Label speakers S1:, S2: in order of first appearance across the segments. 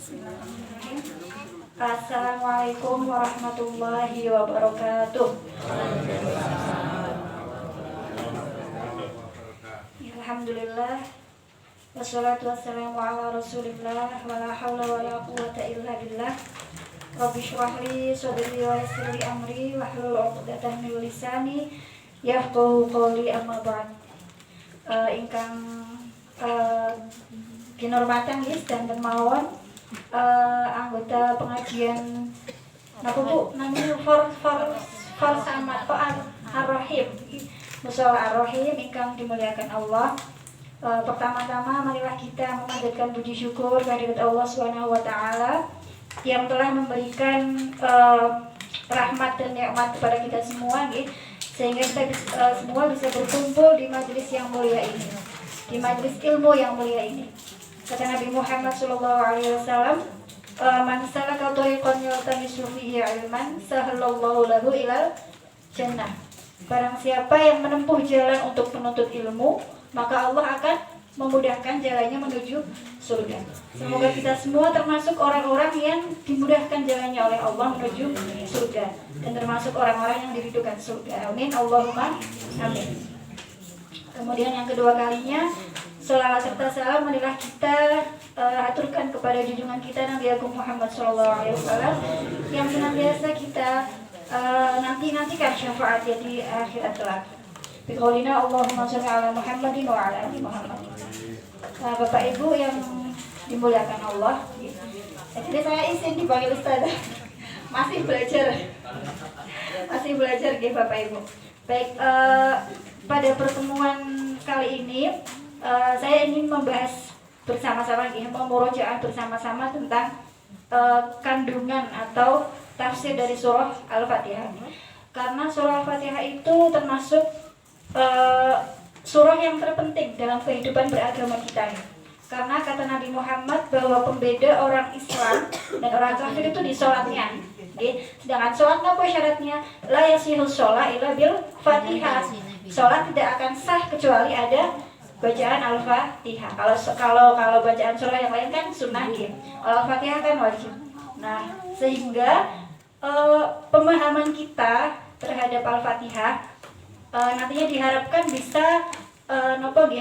S1: Bismillahirrahmanirrahim. Assalamualaikum warahmatullahi wabarakatuh. Alhamdulillah. Wassalatu wassalamu ala rasulillah. Wala hawla wala quwwata illa billah. Rabbi shrah li sadri wa yassir li amri wahlul 'uqdatam min lisani yafqahu qawli, amma ba'd. Ingkang kinurmatan guys dan mawon anggota pengajian napa Bu namanya for sama Ar-Rahim Mushola Ar-Rahim ingkang dimuliakan Allah. Pertama-tama marilah kita memanjatkan puji syukur kehadirat Allah Subhanahu wa taala yang telah memberikan rahmat dan nikmat kepada kita semua sehingga kita semua bisa berkumpul di majelis yang mulia ini, di majelis ilmu yang mulia ini. Kata Nabi Muhammad SAW, man salaka thariqan yaltamisu fihi ilman sahalallahu lahu ilal jannah. Barang siapa yang menempuh jalan untuk menuntut ilmu, maka Allah akan memudahkan jalannya menuju surga. Semoga kita semua termasuk orang-orang yang dimudahkan jalannya oleh Allah menuju surga, dan termasuk orang-orang yang diridhokan surga. Amin, Allahumma amin. Kemudian yang kedua kalinya, selawat serta salam marilah kita aturkan kepada junjungan kita Nabi Agung Muhammad SAW yang senantiasa kita nantikan syafaatnya di akhirat kelak. Biqaulina Allahumma sholli ala Muhammadin wa ala ali Muhammad. Bapak Ibu yang dimuliakan Allah, jadi saya izin dipanggil Ustazah. Masih belajar Bapak Ibu. Baik, pada pertemuan kali ini saya ingin membahas bersama-sama, memurojaah bersama-sama tentang kandungan atau tafsir dari surah Al-Fatihah. Karena surah Al-Fatihah itu termasuk surah yang terpenting dalam kehidupan beragama kita. Karena kata Nabi Muhammad bahwa pembeda orang Islam dan orang kafir itu di sholatnya. Sedangkan sholat apa syaratnya? La yasihul sholat illa bil Fatihah. Sholat tidak akan sah kecuali ada bacaan Al-Fatihah. Kalau bacaan surah yang lain kan sunnah gitu. Al-Fatihah kan wajib. Nah, sehingga pemahaman kita terhadap Al-Fatihah nantinya diharapkan bisa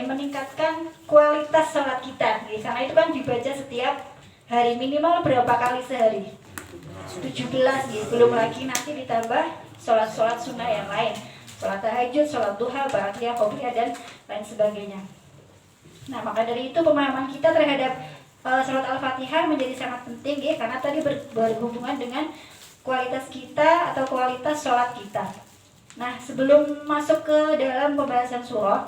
S1: meningkatkan kualitas sholat kita. Karena itu kan dibaca setiap hari, minimal berapa kali sehari? 17 belum lagi nanti ditambah sholat-sholat sunnah yang lain, sholat tahajud, sholat duha, ba'diyah, qobliyah, dan lain sebagainya. Nah, maka dari itu pemahaman kita terhadap sholat Al-Fatihah menjadi sangat penting karena tadi berhubungan dengan kualitas kita atau kualitas sholat kita. Nah, sebelum masuk ke dalam pembahasan surah,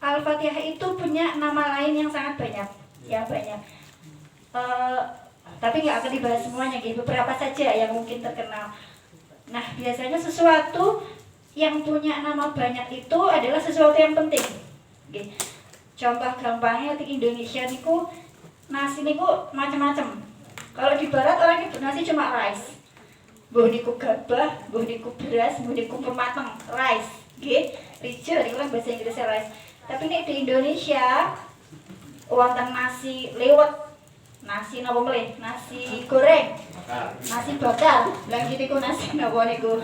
S1: Al-Fatihah itu punya nama lain yang sangat banyak, tapi nggak akan dibahas semuanya, beberapa saja yang mungkin terkenal. Nah, biasanya sesuatu yang punya nama banyak itu adalah sesuatu yang penting. Contoh gampangnya di Indonesia niku nasi niku macam-macam. Kalau di barat orang nyebut nasi cuma rice. Mbuh niku gabah, mbuh niku beras, mbuh niku pemateng, rice. Rice niku kan bahasa Inggrisnya rice. Tapi nek di Indonesia wonten nasi lewet, nasi napa melih? Nasi goreng, nasi bakar. Lah niku nasi napa niku?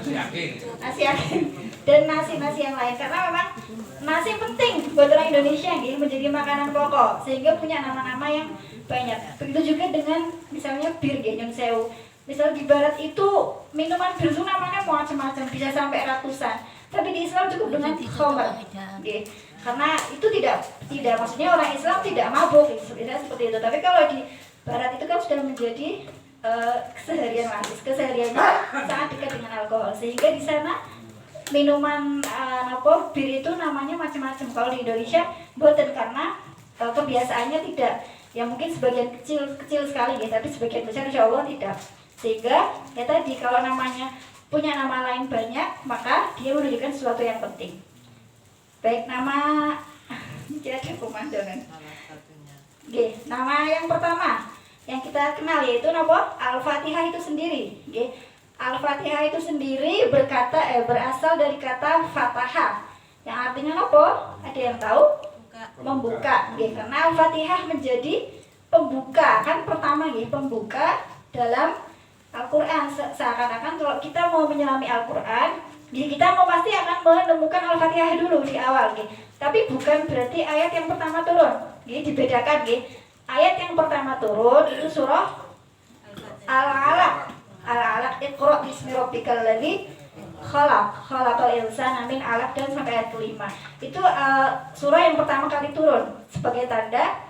S1: Nasi aking. Dan nasi-nasi yang lain, karena memang nasi penting buat orang Indonesia menjadi makanan pokok sehingga punya nama-nama yang banyak. Begitu juga dengan misalnya bir nyun sewu. Misal di barat itu minuman bir itu namanya macam-macam, bisa sampai ratusan. Tapi di Islam cukup dengan khamr. Karena itu tidak maksudnya orang Islam tidak mabuk, seperti itu. Tapi kalau di barat itu kan sudah menjadi kesehariannya sangat dekat dengan alkohol, sehingga di sana minuman bir itu namanya macam-macam. Kalau di Indonesia boten, karena kebiasaannya tidak, ya mungkin sebagian kecil sekali tapi sebagian besar insya Allah tidak. Sehingga ya tadi kalau namanya punya nama lain banyak, maka dia menunjukkan sesuatu yang penting. Baik, nama ini ada pemandangan. Nama yang pertama yang kita kenal yaitu Al-Fatihah itu sendiri. Al-Fatihah itu sendiri berasal dari kata Fatahah, yang artinya apa? Ada yang tahu? Membuka. Karena Al-Fatihah menjadi pembuka, kan pertama pertama ya, pembuka dalam Al-Quran. Seakan-akan kalau kita mau menyelami Al-Quran, ya kita mau pasti akan menemukan Al-Fatihah dulu di awal ya. Tapi bukan berarti ayat yang pertama turun ya, dibedakan ya. Ayat yang pertama turun itu surah Al-Alaq. Al-Alaq, Iqra bismi rabbikal ladzi khalaqal insana min 'alaq, dan sampai ayat kelima. Itu surah yang pertama kali turun sebagai tanda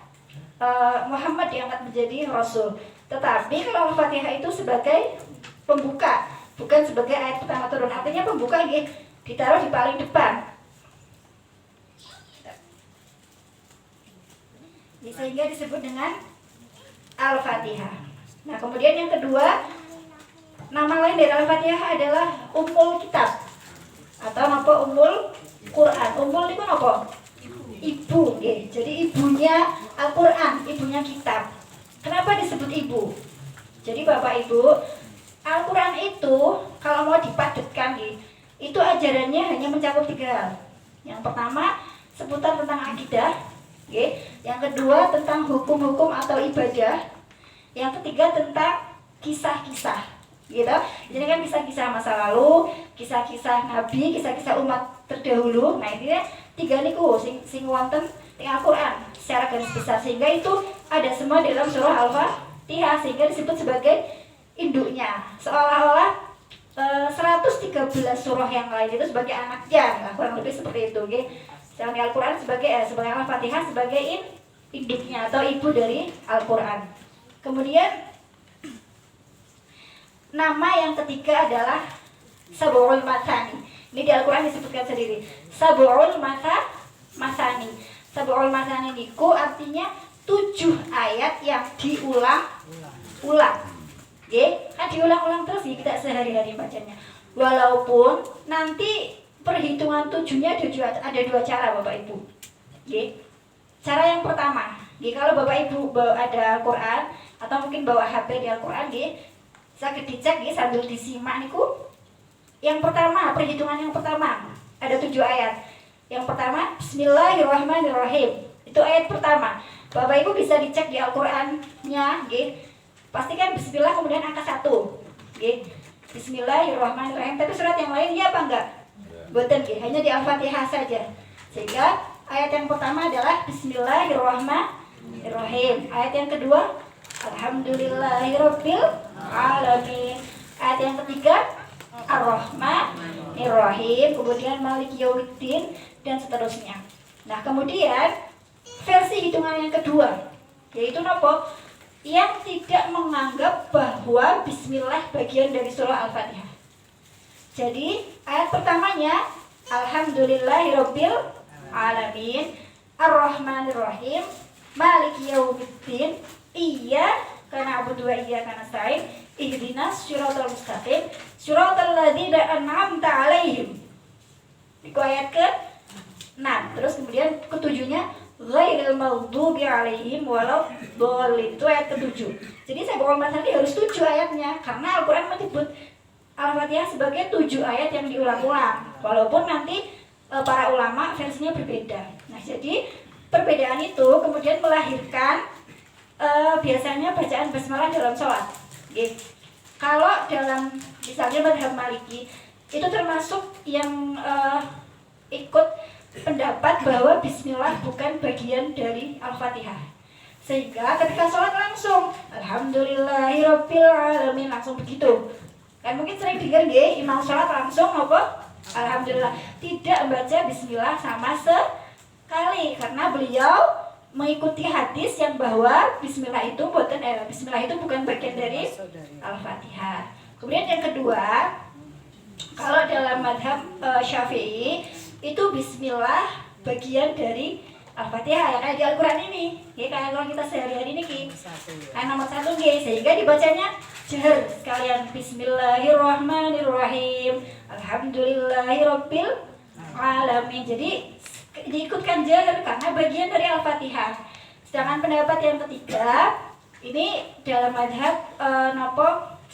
S1: Muhammad diangkat menjadi rasul. Tetapi kalau Al-Fatihah itu sebagai pembuka, bukan sebagai ayat pertama turun. Artinya pembuka ya, ditaruh di paling depan. Sehingga disebut dengan Al-Fatihah. Nah, kemudian yang kedua, nama lain dari Al-Fatihah adalah Ummul Kitab atau apa Ummul Quran. Ummul itu apa? Ibu, ya. Jadi ibunya Al-Quran, ibunya kitab. Kenapa disebut ibu? Jadi Bapak Ibu, Al-Quran itu kalau mau dipadatkan ya, itu ajarannya hanya mencakup 3 hal. Yang pertama seputar tentang akidah. Yang kedua tentang hukum-hukum atau ibadah. Yang ketiga tentang kisah-kisah, gitu. Jadi kan kisah-kisah masa lalu, kisah-kisah nabi, kisah-kisah umat terdahulu. Nah ini 3 niku sing wonten ing Al-Qur'an secara garis besar, sehingga itu ada semua dalam surah Al-Fatihah, sehingga disebut sebagai induknya. Seolah-olah 113 surah yang lain itu sebagai anaknya, nah, kurang lebih seperti itu, gitu. Sedangkan Al-Quran sebagai Al-Fatihah sebagai induknya atau ibu dari Al-Quran. Kemudian nama yang ketiga adalah Sab'ul Mathani. Ini di Al-Quran disebutkan sendiri, Sab'ul Mathani. Sab'ul Mathani niku artinya 7 ayat yang diulang-ulang. Kan diulang-ulang terus ya, kita sehari-hari bacanya. Walaupun nanti perhitungan 7-nya ada 2 cara Bapak Ibu. Cara yang pertama, kalau Bapak Ibu ada Al-Quran atau mungkin bawa HP di Al-Quran, saya dicek sambil disimak niku. Yang pertama, perhitungan yang pertama ada 7 ayat. Yang pertama, Bismillahirrahmanirrahim. Itu ayat pertama. Bapak Ibu bisa dicek di Al-Qurannya, pastikan Bismillah kemudian angka 1. Bismillahirrahmanirrahim. Tapi surat yang lain ya apa enggak? Boten, hanya di Al-Fatihah saja. Sehingga ayat yang pertama adalah Bismillahirrahmanirrahim. Ayat yang kedua, Alhamdulillahirabbil alamin. Ayat yang ketiga, Ar-Rahmanirrahim. Kemudian Maliki Yaumiddin dan seterusnya. Nah, kemudian versi hitungan yang kedua, yaitu apa? Yang tidak menganggap bahwa Bismillah bagian dari surah Al-Fatihah. Jadi ayat pertamanya Alhamdulillahirabbil alamin, Ar-Rahmanirrahim, Maliki Yaumiddin, Iyyaka na'budu wa iyyaka nasta'in, Ihdinas siratal mustaqim, siratal ladzina an'amta 'alaihim. Itu ayat ke-6. Terus kemudian ke-7-nya ghairil maghdubi 'alaihim waladdallin. Itu ayat ke-7. Jadi saya bawa tadi harus 7 ayatnya karena Al-Qur'an menyebut Al-Fatihah sebagai 7 ayat yang diulang-ulang. Walaupun nanti para ulama versinya berbeda. Nah, jadi perbedaan itu kemudian melahirkan biasanya bacaan basmalah dalam sholat. Kalau dalam misalnya mazhab Maliki itu termasuk yang ikut pendapat bahwa Bismillah bukan bagian dari Al-Fatihah. Sehingga ketika sholat langsung Alhamdulillahirabbil alamin, langsung begitu. Kan mungkin sering dengar imam sholat langsung apa? Alhamdulillah, tidak membaca Bismillah sama sekali karena beliau mengikuti hadis yang bahwa Bismillah itu bukan bagian dari Al-Fatihah. Kemudian yang kedua, kalau dalam madhab Syafi'i itu Bismillah bagian dari Al-Fatihah, ya kayak di Al-Quran ini, ya kayak kalau kita sehari-hari ini kayak nomor 1 sehingga dibacanya jahar sekalian, Bismillahirrahmanirrahim, Alhamdulillahirabbil alamin. Jadi diikutkan jahar karena bagian dari Al-Fatihah. Sedangkan pendapat yang ketiga ini dalam madhab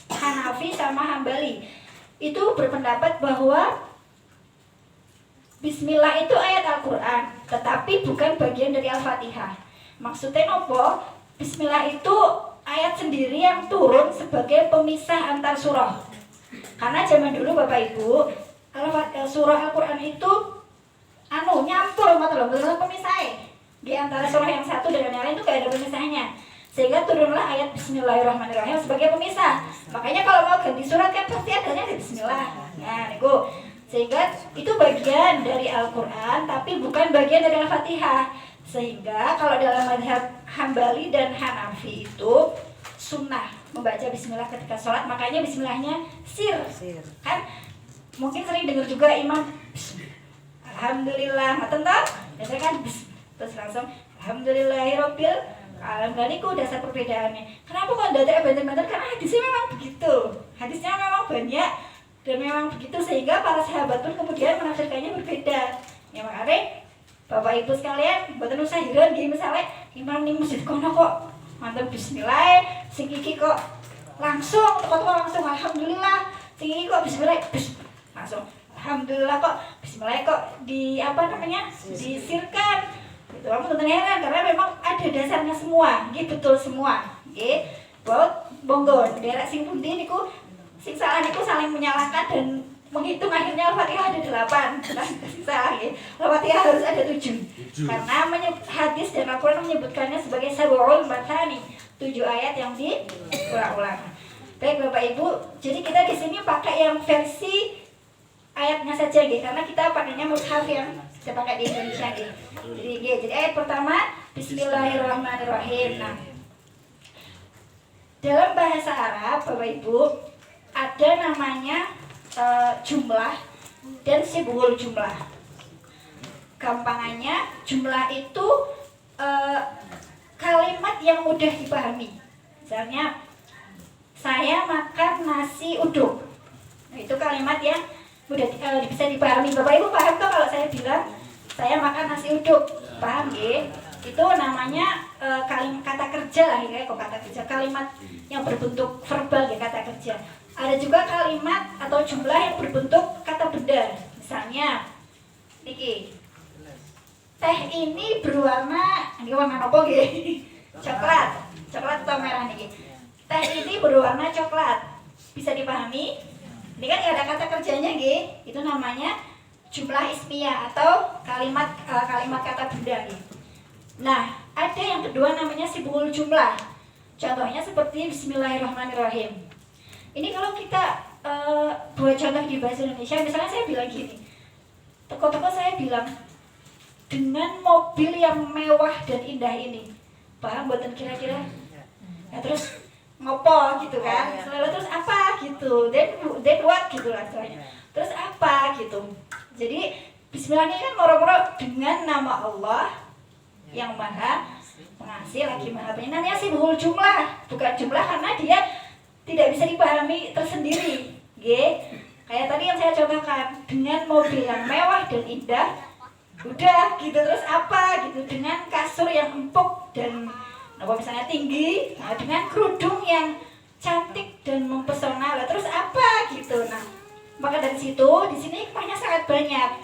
S1: Hanafi sama Hambali itu berpendapat bahwa Bismillah itu ayat Al-Quran, tetapi bukan bagian dari Al-Fatihah. Maksudnya nopo? Bismillah itu ayat sendiri yang turun sebagai pemisah antar surah. Karena zaman dulu Bapak Ibu, kalau surah Al-Qur'an itu nyampur betul pemisahnya. Di antara surah yang satu dengan yang lain itu gak ada pemisahnya. Sehingga turunlah ayat Bismillahirrahmanirrahim sebagai pemisah. Makanya kalau mau ganti surat kan pasti adanya di Bismillah. Nah, niku. Sehingga itu bagian dari Al-Qur'an tapi bukan bagian dari Al-Fatihah. Sehingga kalau dalam mazhab Hambali dan Hanafi itu sunnah membaca bismillah ketika sholat, makanya bismillahnya sir. Kan mungkin sering dengar juga imam alhamdulillah ngaten toh, biasanya kan terus langsung alhamdulillahirabbil alamin. Itu dasar perbedaannya. Kenapa kok dadak banter-banter? Karena hadisnya memang begitu. Hadisnya memang banyak dan memang begitu sehingga para sahabat pun kemudian menafsirkannya berbeda. Ya makanya Bapak Ibu sekalian, mboten usah heran nggih misale imam ning masjid kono kok manten bismillah, sing iki kok langsung langsung alhamdulillah, sing iki kok bismillah langsung alhamdulillah kok bismillah kok disirkan. Itu kamu tentu heran karena memang ada dasarnya semua, nggih betul semua. Nggih. Monggo derek sing pundi niku sing salah niku saling menyalahkan dan menghitung akhirnya Al-Fatihah ada 8. Salah ya. Al-Fatihah harus ada 7. Karena hadis dan Al-Qur'an menyebutkannya sebagai sab'ul matani, 7 ayat yang diulang-ulang. Baik Bapak Ibu, jadi kita di sini pakai yang versi ayatnya saja gitu, karena kita pakainya mushaf yang kita pakai di Indonesia gitu. Jadi ayat pertama Bismillahirrahmanirrahim. Nah, dalam bahasa Arab Bapak Ibu ada namanya jumlah dan sibul jumlah. Gampangannya jumlah itu kalimat yang mudah dipahami. Misalnya saya makan nasi uduk. Nah, itu kalimat yang mudah bisa dipahami. Bapak Ibu paham tuh kalau saya bilang saya makan nasi uduk, paham ya? Itu namanya kalimat kata kerja lah ya, kok kata kerja, kalimat yang berbentuk verbal ya, kata kerja. Ada juga kalimat atau jumlah yang berbentuk kata benda. Misalnya, niki, teh ini berwarna, ini warna apa nggih? Coklat atau merah niki. Teh ini berwarna coklat. Bisa dipahami? Ini kan ada kata kerjanya nggih. Itu namanya jumlah ismiyah atau kalimat kata benda nggih. Nah, ada yang kedua namanya sibul jumlah. Contohnya seperti Bismillahirrahmanirrahim. Ini kalau kita buat contoh di bahasa Indonesia, misalnya saya bilang gini, toko-toko saya bilang, dengan mobil yang mewah dan indah ini, paham buatan kira-kira? Nah, terus ngopo gitu kan, selalu terus apa gitu, then what gitu lah soalnya. Terus apa gitu. Jadi Bismillah ini kan moro-moro dengan nama Allah yang maha pengasih lagi maha penyayang. Namanya sibul jumlah, bukan jumlah karena dia tidak bisa dipahami tersendiri, kayak tadi yang saya contohkan dengan mobil yang mewah dan indah, udah gitu. Terus apa gitu, dengan kasur yang empuk dan misalnya tinggi, nah, dengan kerudung yang cantik dan mempesona, terus apa gitu. Nah, maka dari situ di sini hikmahnya sangat banyak.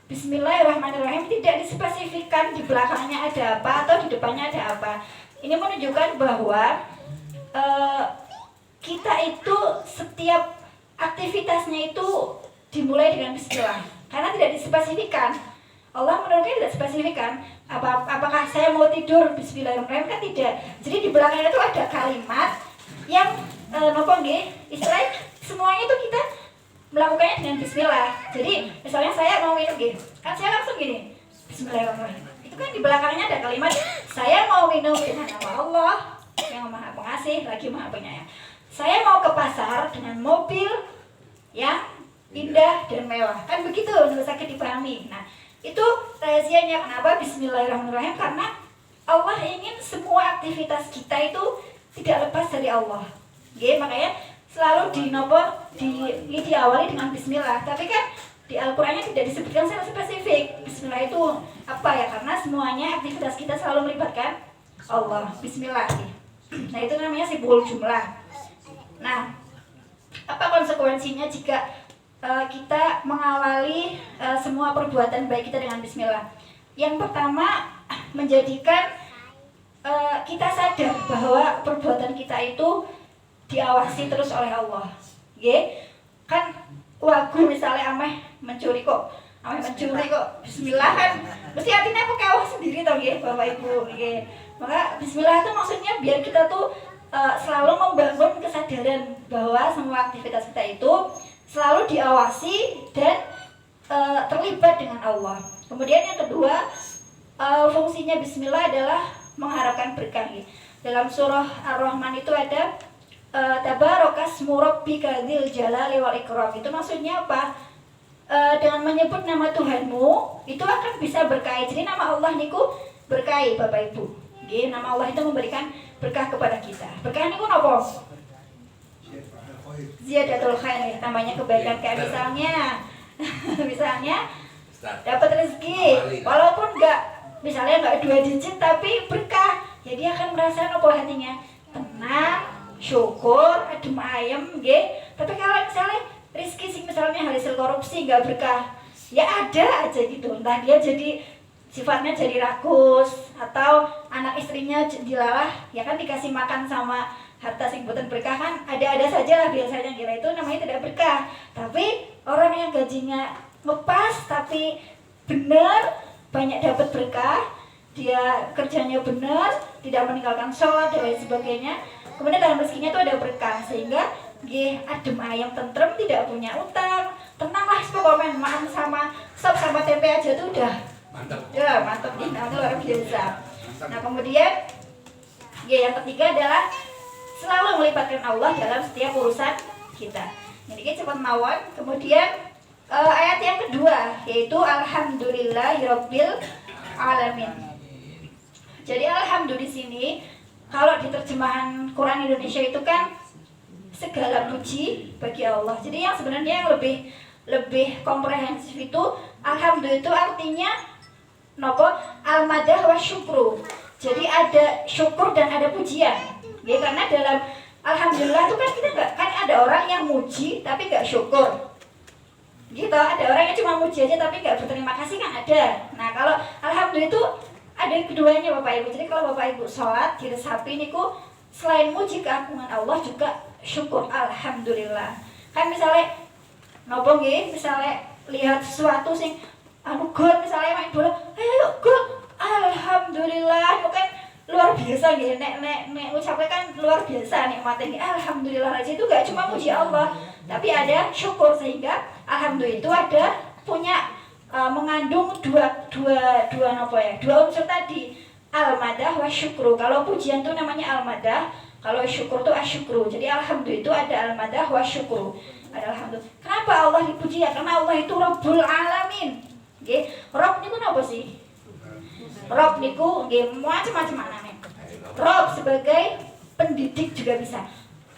S1: Bismillahirrahmanirrahim tidak dispesifikkan di belakangnya ada apa atau di depannya ada apa. Ini menunjukkan bahwa kita itu setiap aktivitasnya itu dimulai dengan bismillah. Karena tidak dispesifikkan. Allah menurutnya tidak spesifikkan. Apakah saya mau tidur bismillahirrahmanirrahim, kan tidak. Jadi di belakangnya itu ada kalimat yang istilahnya semuanya itu kita melakukannya dengan bismillah. Jadi misalnya saya mau minum gini, kan saya langsung gini, bismillahirrahmanirrahim. Itu kan di belakangnya ada kalimat saya mau minum dengan nama Allah yang maha pengasih lagi maha penyayang. Saya mau ke pasar dengan mobil yang indah dan mewah. Kan begitu, nggak usah dipahami. Nah, itu rahasianya kenapa Bismillahirrahmanirrahim, karena Allah ingin semua aktivitas kita itu tidak lepas dari Allah. Makanya selalu diawali dengan Bismillah. Tapi kan di Al-Qur'annya tidak disebutkan secara spesifik Bismillah itu apa ya, karena semuanya aktivitas kita selalu melibatkan Allah. Bismillah. Nah, itu namanya sibul jumlah. Nah, apa konsekuensinya jika kita mengawali semua perbuatan baik kita dengan bismillah? Yang pertama, menjadikan kita sadar bahwa perbuatan kita itu diawasi terus oleh Allah. Nggih. Kan wagu misalnya ameh mencuri kok bismillah kan mesti hatinya aku kawah sendiri toh nggih Bapak Ibu nggih. Maka bismillah itu maksudnya biar kita tuh selalu membangun kesadaran bahwa semua aktivitas kita itu selalu diawasi dan terlibat dengan Allah. Kemudian yang kedua, fungsinya bismillah adalah mengharapkan berkah. Dalam surah Ar-Rahman itu ada tabarakasmu rabbika dzil jalali wal ikram. Itu maksudnya apa? Dengan menyebut nama Tuhanmu itu akan bisa berkah. Jadi nama Allah niku berkah Bapak Ibu. Nggih, nama Allah itu memberikan berkah kepada kita. Berkah niku napa? Ziyadatul khair, tambahnya kebaikan. Kayak misalnya dapat rezeki walaupun misalnya nggak 2 digit tapi berkah. Jadi akan merasa apa hatinya? Tenang, syukur, adem ayem nggih. Tapi kalau misalnya rezeki sing misalnya hasil korupsi nggak berkah, ya ada aja gitu. Entah dia jadi sifatnya jadi rakus atau anak istrinya dilalah, ya kan dikasih makan sama harta sing boten berkah kan ada saja lah biasanya kira itu namanya tidak berkah. Tapi orang yang gajinya ngepas tapi benar banyak dapat berkah, dia kerjanya benar, tidak meninggalkan sholat dan lain sebagainya. Kemudian dalam rezekinya itu ada berkah sehingga adem ayam tentrem, tidak punya utang, tenanglah pokoknya makan sama tempe aja tuh udah mantap. Ya mantap nih, luar biasa. Nah kemudian yang ketiga adalah selalu melibatkan Allah dalam setiap urusan kita. Jadi kita cepat mawon. Kemudian ayat yang kedua yaitu alhamdulillahirabbil alamin. Jadi alhamdulillah di sini kalau di terjemahan Quran Indonesia itu kan segala puji bagi Allah. Jadi yang sebenarnya yang lebih komprehensif itu alhamdulillah itu artinya nopo al-madah wa syukru. Jadi ada syukur dan ada pujian. Ya karena dalam alhamdulillah itu kan kita nggak kan ada orang yang muji tapi nggak syukur. Gitu, ada orang yang cuma muji aja tapi nggak berterima kasih kan ada. Nah kalau alhamdulillah itu ada keduanya Bapak Ibu. Jadi kalau Bapak Ibu sholat diresapi niku selain muji keagungan Allah juga syukur alhamdulillah. Kan misalnya nopo nggih, misalnya lihat sesuatu sing gol misalnya main bola, ayo gol, alhamdulillah, itu kan luar biasa nggih. Nek ucapnya kan luar biasa nikmatnya. Alhamdulillah aja itu gak cuma muji Allah, tapi ada syukur sehingga alhamdulillah itu ada punya mengandung dua unsur tadi, al-madah wa syukru. Kalau pujian itu namanya al-madah, kalau syukur itu asyukru. Jadi alhamdulillah itu ada al-madah wa syukru. Ada alhamdulillah. Kenapa Allah dipuji ya? Karena Allah itu Rabbul Alamin. Nggih, Rabb niku napa sih? Rabb niku nggih macam-macam maknanya. Rabb sebagai pendidik juga bisa.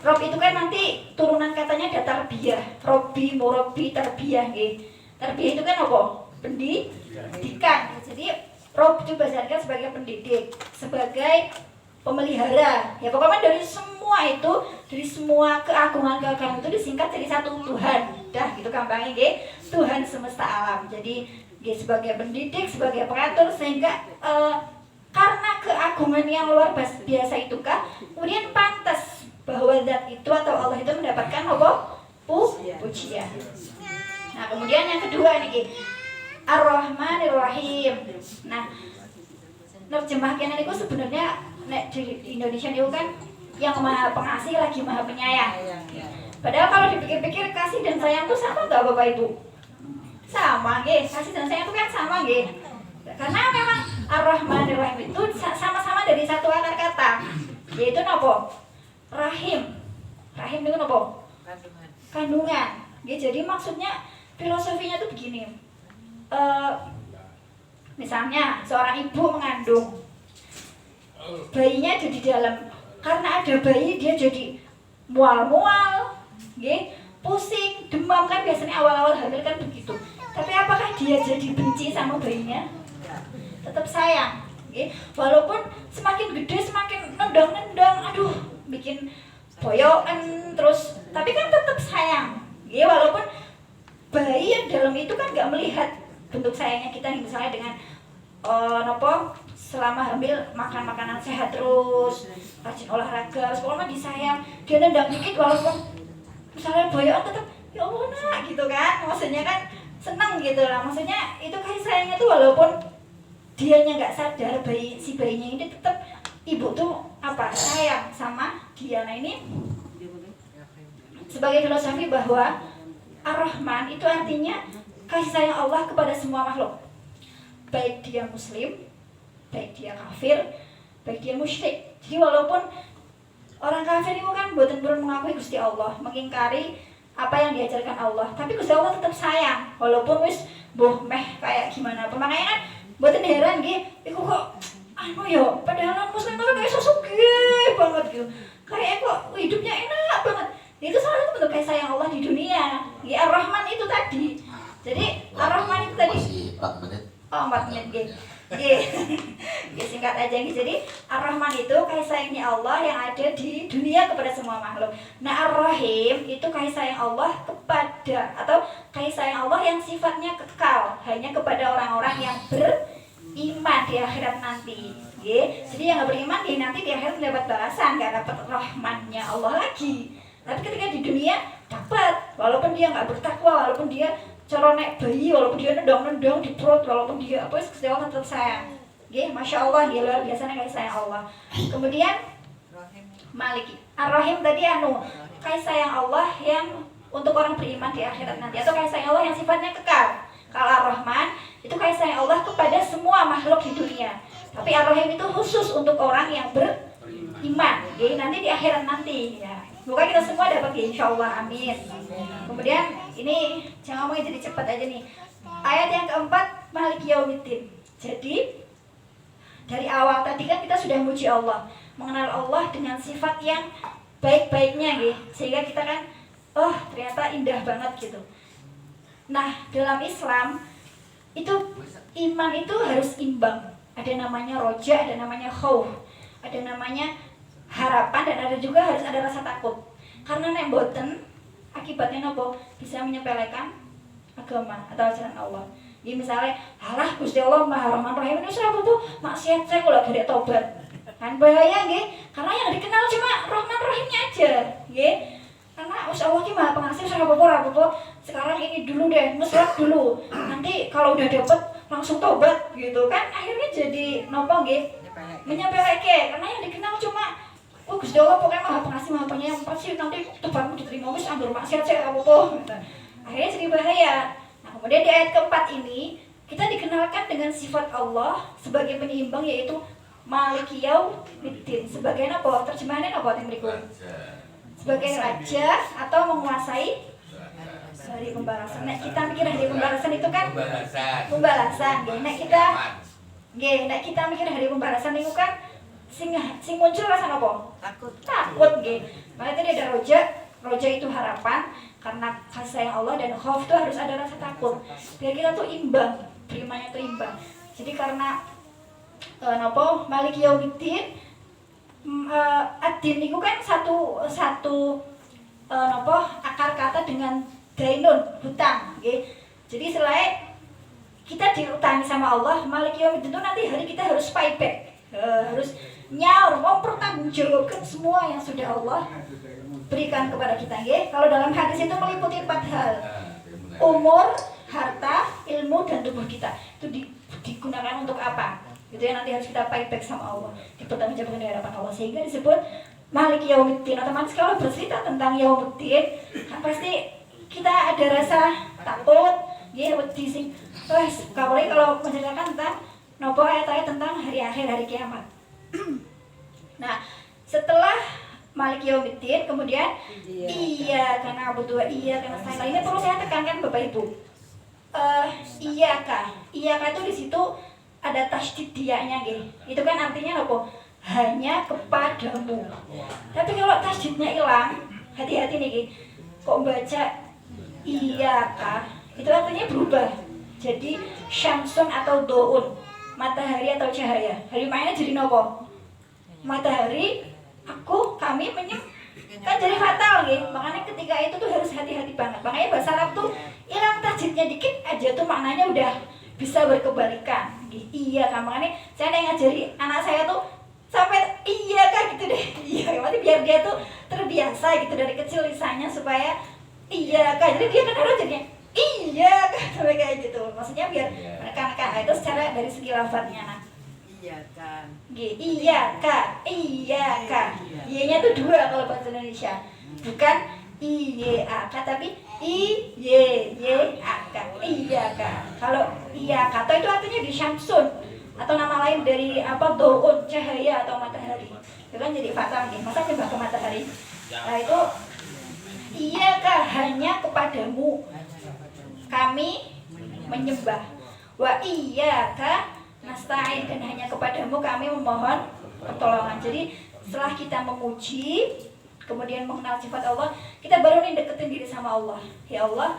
S1: Rabb itu kan nanti turunan katanya ada tarbiyah, Robbi, murabbi, tarbiyah nggih. Tarbiyah itu kan apa? Pendidikan. Jadi Rabb itu bahasanya sebagai pendidik, sebagai pemelihara. Ya pokoknya dari semua itu, dari semua keagungan itu disingkat jadi satu Tuhan. Dah gitu gampangnya nggih. Tuhan semesta alam. Jadi sebagai pendidik, sebagai pengatur sehingga karena keagungan yang luar biasa itu kemudian pantas bahwa zat itu atau Allah itu mendapatkan apa? Pujian. Nah, kemudian yang kedua nih Ar-Rahmanir Rahim. Nah, nerjemahkan itu sebenarnya nek di Indonesia itu kan yang maha pengasih lagi maha penyayang. Padahal kalau dipikir-pikir kasih dan sayang itu sama enggak Bapak Ibu? Sama nggih, kasih dan sayang itu kan sama nggih. Karena memang Ar-Rahmanir Rahim itu sama-sama dari satu akar kata, yaitu napa? Rahim. Rahim itu napa? Kandungan. Jadi maksudnya filosofinya itu begini. Misalnya seorang ibu mengandung, bayinya ada di dalam. Karena ada bayi dia jadi mual-mual, pusing, demam kan biasanya awal-awal hamil kan begitu. Tapi apakah dia jadi benci sama bayinya? Tetap sayang. Walaupun semakin gede semakin nendang-nendang, aduh, bikin boyokan terus, tapi kan tetap sayang. Walaupun bayi yang dalam itu kan nggak melihat bentuk sayangnya kita misalnya dengan selama hamil makan makanan sehat terus, rajin olahraga, pokoknya disayang. Dia nendang dikit walaupun misalnya boyoan tetap ya Allah nak gitu kan, maksudnya kan senang gitu lah, maksudnya itu kasih sayangnya tuh walaupun dianya nggak sadar, si bayinya ini tetap ibu tuh apa sayang sama dia. Nah ini sebagai filosofi bahwa Ar-Rahman itu artinya kasih sayang Allah kepada semua makhluk, baik dia muslim, baik dia kafir, baik dia musyrik. Jadi walaupun orang kafir itu kan buatan pun mengakui Gusti Allah, mengingkari apa yang diajarkan Allah, tapi Gusti Allah tetap sayang walaupun wis boh meh kayak gimana pun. Makanya kan buatan heran gitu, iku kok anu yo padahal muslim tapi kayak sosok banget gitu, kayak kok hidupnya enak banget. Itu salah satu bentuk kasih sayang Allah di dunia. Ya Ar-Rahman itu tadi. Jadi Ar-Rahman itu tadi
S2: 4 menit.
S1: Oh 4 menit gitu. Ya singkat aja nih. Jadi Ar-Rahman itu kasih sayangnya Allah yang ada di dunia kepada semua makhluk. Nah Ar-Rahim itu kasih sayang Allah kepada, atau kasih sayang Allah yang sifatnya kekal hanya kepada orang-orang yang beriman di akhirat nanti. Jadi yang nggak beriman nanti di akhirat mendapat balasan, nggak dapat rahmannya Allah lagi. Tapi ketika di dunia dapat, walaupun dia nggak bertakwa, walaupun dia coronek bayi, walaupun dia nendang-nendang di perut, walaupun dia apa sih, Allah tetap sayang. Masya Allah, luar biasa kasih sayang Allah. Kemudian Maliki, Ar-Rahim tadi kasih sayang Allah yang untuk orang beriman di akhirat nanti, atau kasih sayang Allah yang sifatnya kekal. Kalau Ar-Rahman itu kasih sayang Allah kepada semua makhluk di dunia. Tapi Ar-Rahim itu khusus untuk orang yang beriman. Nanti di akhirat nanti ya. Semoga kita semua dapat ya, insya Allah, amin. Kemudian ini jangan ngomongin jadi cepat aja nih. Ayat yang keempat, Maliki Yaumiddin. Jadi dari awal tadi kan kita sudah muji Allah, mengenal Allah dengan sifat yang baik-baiknya gitu. Sehingga kita kan, oh ternyata indah banget gitu. Nah dalam Islam itu iman itu harus imbang. Ada namanya roja, ada namanya khauf, ada namanya harapan, dan ada juga harus ada rasa takut. Karena nek boten akibatnya nopo bisa menyepelekan agama atau ajaran Allah. Jadi misalnya, halah Gusti Allah Maha Rahman Rahim ini siapa tuh maksiat saya kalau gak tobat. Kan bahaya nggih, karena yang dikenal cuma Rahman Rahimnya aja, nggih. Karena Allah ki Maha Pengasih, ora apa-apa. Sekarang ini dulu deh, mesrat dulu. Nanti kalau udah dapet langsung tobat gitu kan, akhirnya jadi nopo nggih? Menyepelekan, karena yang dikenal cuma oh Gusti Allah pokoknya Maha Pengasih, Maha Penyayang, pasti nanti tobatmu diterima, wis anggur maksiat saya apa-apa. Akhirnya jadi bahaya. Nah, kemudian di ayat keempat ini kita dikenalkan dengan sifat Allah sebagai penyeimbang, yaitu Maliki Yaumiddin. Sebagai apa? Terjemahannya apa yang berikut? Sebagai raja atau menguasai hari pembalasan. Nek kita mikir hari pembalasan itu kan pembalasan. Nek kita mikir hari pembalasan itu kan sing muncul rasa apa? Takut nggih. Makanya tadi ada roja itu harapan, karena kasih sayang Allah, dan khauf itu harus ada rasa takut. Biar kita tuh imbang, berimannya tuh imbang. Jadi karena Maliki Yaumiddin, ad-din itu kan satu akar kata dengan dainun, hutang nggih. Jadi selain kita diutangi sama Allah, Maliki Yaumiddin itu nanti hari kita harus pay back. Harus nyaur, mempertanggungjawabkan semua yang sudah Allah berikan kepada kita. Kalau dalam hadis itu meliputi 4 hal: umur, harta, ilmu, dan tubuh kita. Itu digunakan untuk apa? Itu yang nanti harus kita pay back sama Allah, dipertanggungjawabkan di hadapan Allah, sehingga disebut Maliki Yaumiddin. Otomatis kalau bercerita tentang Yaumiddin kan pasti kita ada rasa takut, wedi sing. Apalagi kalau menceritakan tentang ayat-ayat tentang hari akhir, hari kiamat. Nah, setelah Maliki Yaumiddin, kemudian iya karena butuh iya karena saya. Ini perlu saya tekankan Bapak Ibu. Iyaka itu di situ ada tasydid dianya nggih. Itu kan artinya apa? Hanya kepadamu. Tapi kalau tasydidnya hilang, hati-hati nih nggih. Kok baca iyaka itu artinya berubah. Jadi syamsun atau doun, matahari atau cahaya. Hari mainnya jadi nopo? Matahari, kami kan jadi fatal gitu. Makanya ketika itu tuh harus hati-hati banget. Makanya bahasa Arab tuh hilang tasydidnya dikit aja tuh maknanya udah bisa berkebalikan. Iya Kak, makanya saya ada yang ngajari anak saya tuh sampai iya Kak gitu deh. Iya, berarti biar dia tuh terbiasa gitu dari kecil lisannya supaya iya Kak. Jadi dia kan harus jadinya iya Kak sampai kayak gitu. Maksudnya biar menekan-nekan itu secara dari segi lafadznya. Nah,
S2: Iya kan.
S1: Iya Kak, iya Kak. Y-nya tuh 2 kalau bahasa Indonesia. Bukan I-Y-A-K tapi I-Y-Y-A-K. Iya Kak. Kalau iya Kak itu artinya di Syamsun atau nama lain dari apa doun, cahaya atau matahari. Itu kan jadi fathah nih. Masa nyembah ke matahari. Nah itu iya Kak, hanya kepadamu kami menyembah. Wa iyyaka nasta'in, dan hanya kepadamu kami memohon pertolongan. Jadi setelah kita memuji, kemudian mengenal sifat Allah, kita baru nih deketin diri sama Allah. Ya Allah,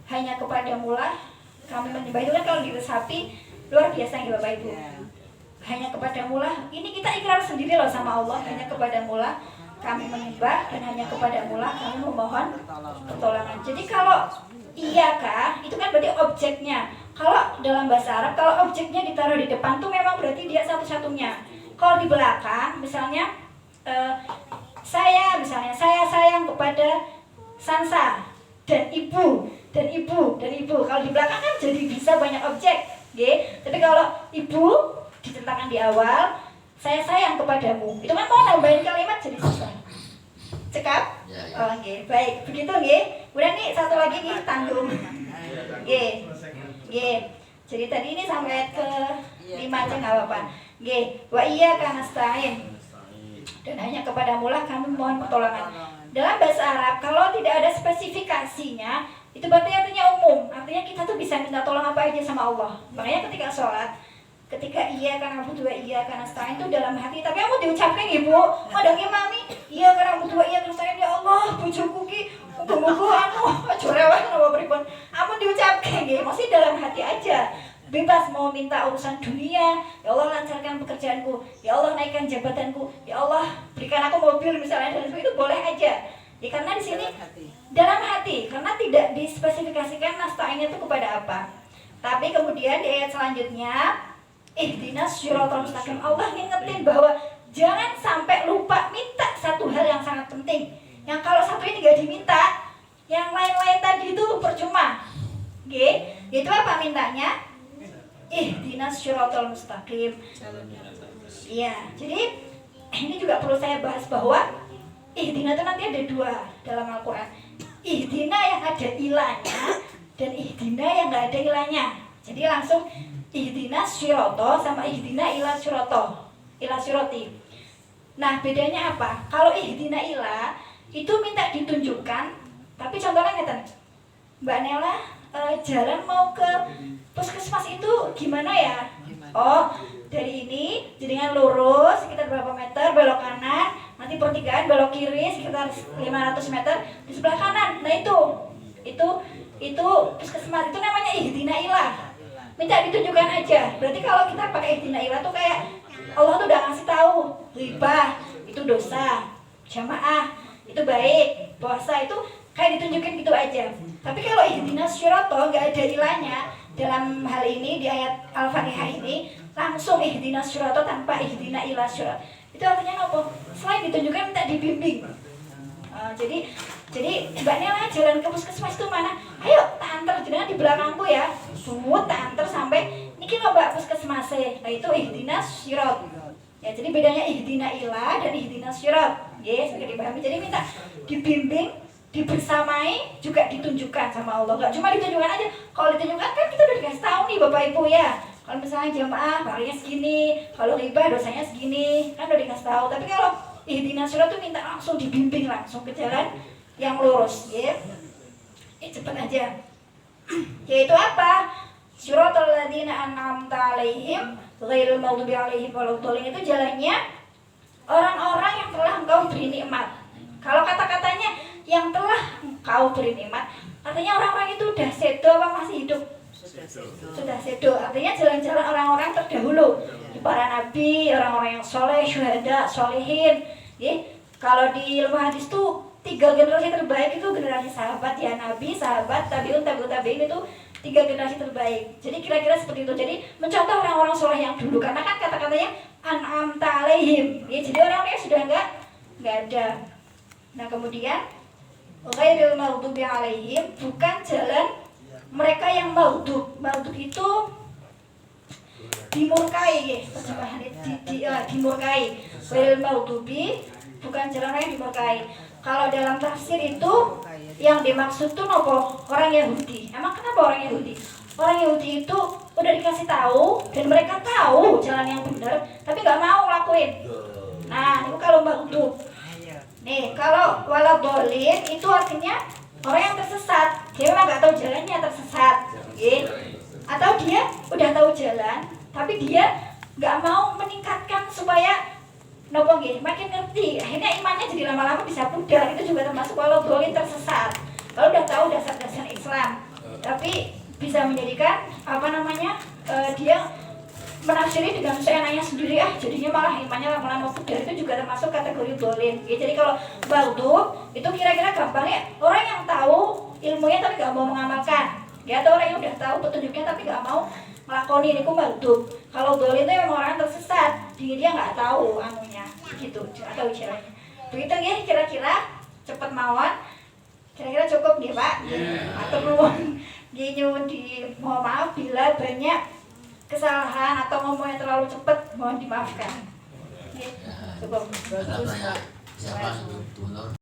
S1: hanya kepadamu lah kami menyembah. Itu kan kalau diresapi luar biasa ya Bapak Ibu. Hanya kepadamu lah, ini kita ikrar sendiri loh sama Allah. Hanya kepadamu lah kami menyembah, dan hanya kepadamu lah kami memohon pertolongan. Jadi kalau iya Kak, itu kan berarti objeknya. Kalau dalam bahasa Arab, kalau objeknya ditaruh di depan tuh memang berarti dia satu-satunya. Kalau di belakang, misalnya saya sayang kepada Sansa dan ibu. Kalau di belakang kan jadi bisa banyak objek, okay? Tapi kalau ibu diceritakan di awal, saya sayang kepadamu. Itu kan mau nambahin kalimat jadi susah. Cekap? Oh, okay. Baik, begitu nggih. Kemudian nih satu lagi nih tanggung. Nggih. Jadi tadi ini sampai ke 5 aja nggak apa-apa. Wa iyyaka nasta'in, dan hanya kepadamu lah kami mohon pertolongan. Dalam bahasa Arab kalau tidak ada spesifikasinya itu berarti artinya umum. Artinya kita tuh bisa minta tolong apa aja sama Allah. Makanya ketika sholat, ketika iya kan abu dua iya karena nasta'in itu dalam hati, tapi kamu diucapkan ibu madangi mami iya kan abu dua iya karena nasta'in, ya Allah bojoku ki muga-muga jorewah napa pripun amun diucapkan nggih, mesti dalam hati aja. Bebas mau minta urusan dunia, ya Allah lancarkan pekerjaanku, ya Allah naikkan jabatanku, ya Allah berikan aku mobil misalnya, dan itu boleh aja. Ya karena di sini dalam hati, karena tidak dispesifikasikan nasta'innya itu kepada apa. Tapi kemudian di ayat selanjutnya ihdinas syiratal mustaqim, Allah ngingetin bahwa jangan sampai lupa minta satu hal yang sangat penting. Yang kalau satu ini gak diminta, yang lain-lain tadi itu percuma. Oke, itu apa mintanya? Ihdinas syiratal mustaqim. Iya, jadi ini juga perlu saya bahas bahwa ihdina itu nanti ada 2 dalam Al-Quran. Ihdina yang ada ilahnya dan ihdina yang gak ada ilahnya. Jadi langsung ihdinas syiratal sama ihdina ila syiratal, ila syrati. Nah bedanya apa? Kalau ihdina ila itu minta ditunjukkan, tapi contohnya ngeten, Mbak Nela jalan mau ke puskesmas itu gimana ya? Oh dari ini jaringan lurus sekitar berapa meter, belok kanan, nanti pertigaan belok kiri sekitar 500 meter di sebelah kanan. Nah itu puskesmas, itu namanya ihdina ilah. Minta ditunjukkan aja. Berarti kalau kita pakai ihdina ilah tuh kayak Allah tuh udah ngasih tahu, ghibah itu dosa, jamaah itu baik, puasa itu kayak ditunjukin gitu aja. Tapi kalau ihdinas syiratal nggak ada ilahnya, dalam hal ini di ayat Al-Fatihah ini langsung ihdinas syiratal tanpa ihdina ila syiratal. Itu artinya apa? Selain ditunjukkan minta dibimbing. Jadi Mbak Nela jalan ke puskesmas itu mana? Ayo tak antar jenengan di belakangku ya. Semut tak antar sampai niki lho Mbak puskesmase. Nah itu ihdinas syiratal. Ya jadi bedanya ihdina ila dan ihdinas syiratal. Yes, sudah dipahami. Jadi minta dibimbing, dibersamai, juga ditunjukkan sama Allah. Gak cuma ditunjukkan aja. Kalau ditunjukkan kan kita udah dikasih tahu nih Bapak Ibu ya. Kalau misalnya jamaah pahalanya segini, kalau ghibah dosanya segini, kan udah dikasih tahu. Tapi kalau ihdinas syiratal tuh minta langsung dibimbing langsung ke jalan yang lurus, ya. Cepet aja. Yaitu apa? Syiratal ladzina an'amta 'alaihim ghairil maghdubi 'alaihim waladdallin, itu jalannya orang-orang yang telah engkau beri nikmat. Kalau kata-katanya yang telah engkau beri nikmat, artinya orang-orang itu udah sedo apa masih hidup? Sudah sedo. Artinya jalan-jalan orang-orang terdahulu, para nabi, orang-orang yang soleh, syuhada, solehin. Kalau di ilmu hadis tuh 3 generasi terbaik itu generasi sahabat ya, nabi, sahabat, tabiun, tabi'in itu 3 generasi terbaik. Jadi kira-kira seperti itu. Jadi mencontoh orang-orang soleh yang dulu, karena kan kata-katanya an'amta alaihim. Ya, jadi orang-orang yang sudah nggak ada. Nah kemudian ghairil maghdubi alaihim, bukan jalan mereka yang maghdub. Maghdub itu dimurkai, ya, terjemahannya dimurkai. Ghairil maghdubi bukan jalan yang dimurkai. Kalau dalam tafsir itu yang dimaksud tuh nopo? Orang Yahudi. Emang kenapa orang Yahudi? Orang Yahudi itu udah dikasih tahu dan mereka tahu jalan yang benar, tapi nggak mau ngelakuin. Nah, itu kalau maghdub. Nih, kalau waladhdallin itu artinya orang yang tersesat. Dia memang nggak tahu jalannya, tersesat. Atau dia udah tahu jalan, tapi dia nggak mau meningkatkan supaya nopo nggih, makin ngerti. Akhirnya imannya jadi lama-lama bisa pudar. Itu juga termasuk waladhdallin, tersesat. Kalau udah tahu dasar-dasar Islam, tapi bisa menjadikan dia menafsiri dengan seenaknya sendiri, jadinya malah imannya lama-lama pudar. Itu juga termasuk kategori dhalin. Ya, jadi kalau maghdub itu kira-kira gampangnya orang yang tahu ilmunya tapi nggak mau mengamalkan. Ya, atau orang yang udah tahu petunjuknya tapi nggak mau ngelakoni, itu maghdub. Kalau dhalin itu memang orang tersesat, dia nggak tahu anunya gitu atau caranya. Begitu ya kira-kira, cepet mawon. Kira-kira cukup nih Pak. Atau nuwun nyuwun mohon maaf bila banyak kesalahan atau ngomongnya terlalu cepat, mohon dimaafkan. Cukup. Bagus Pak.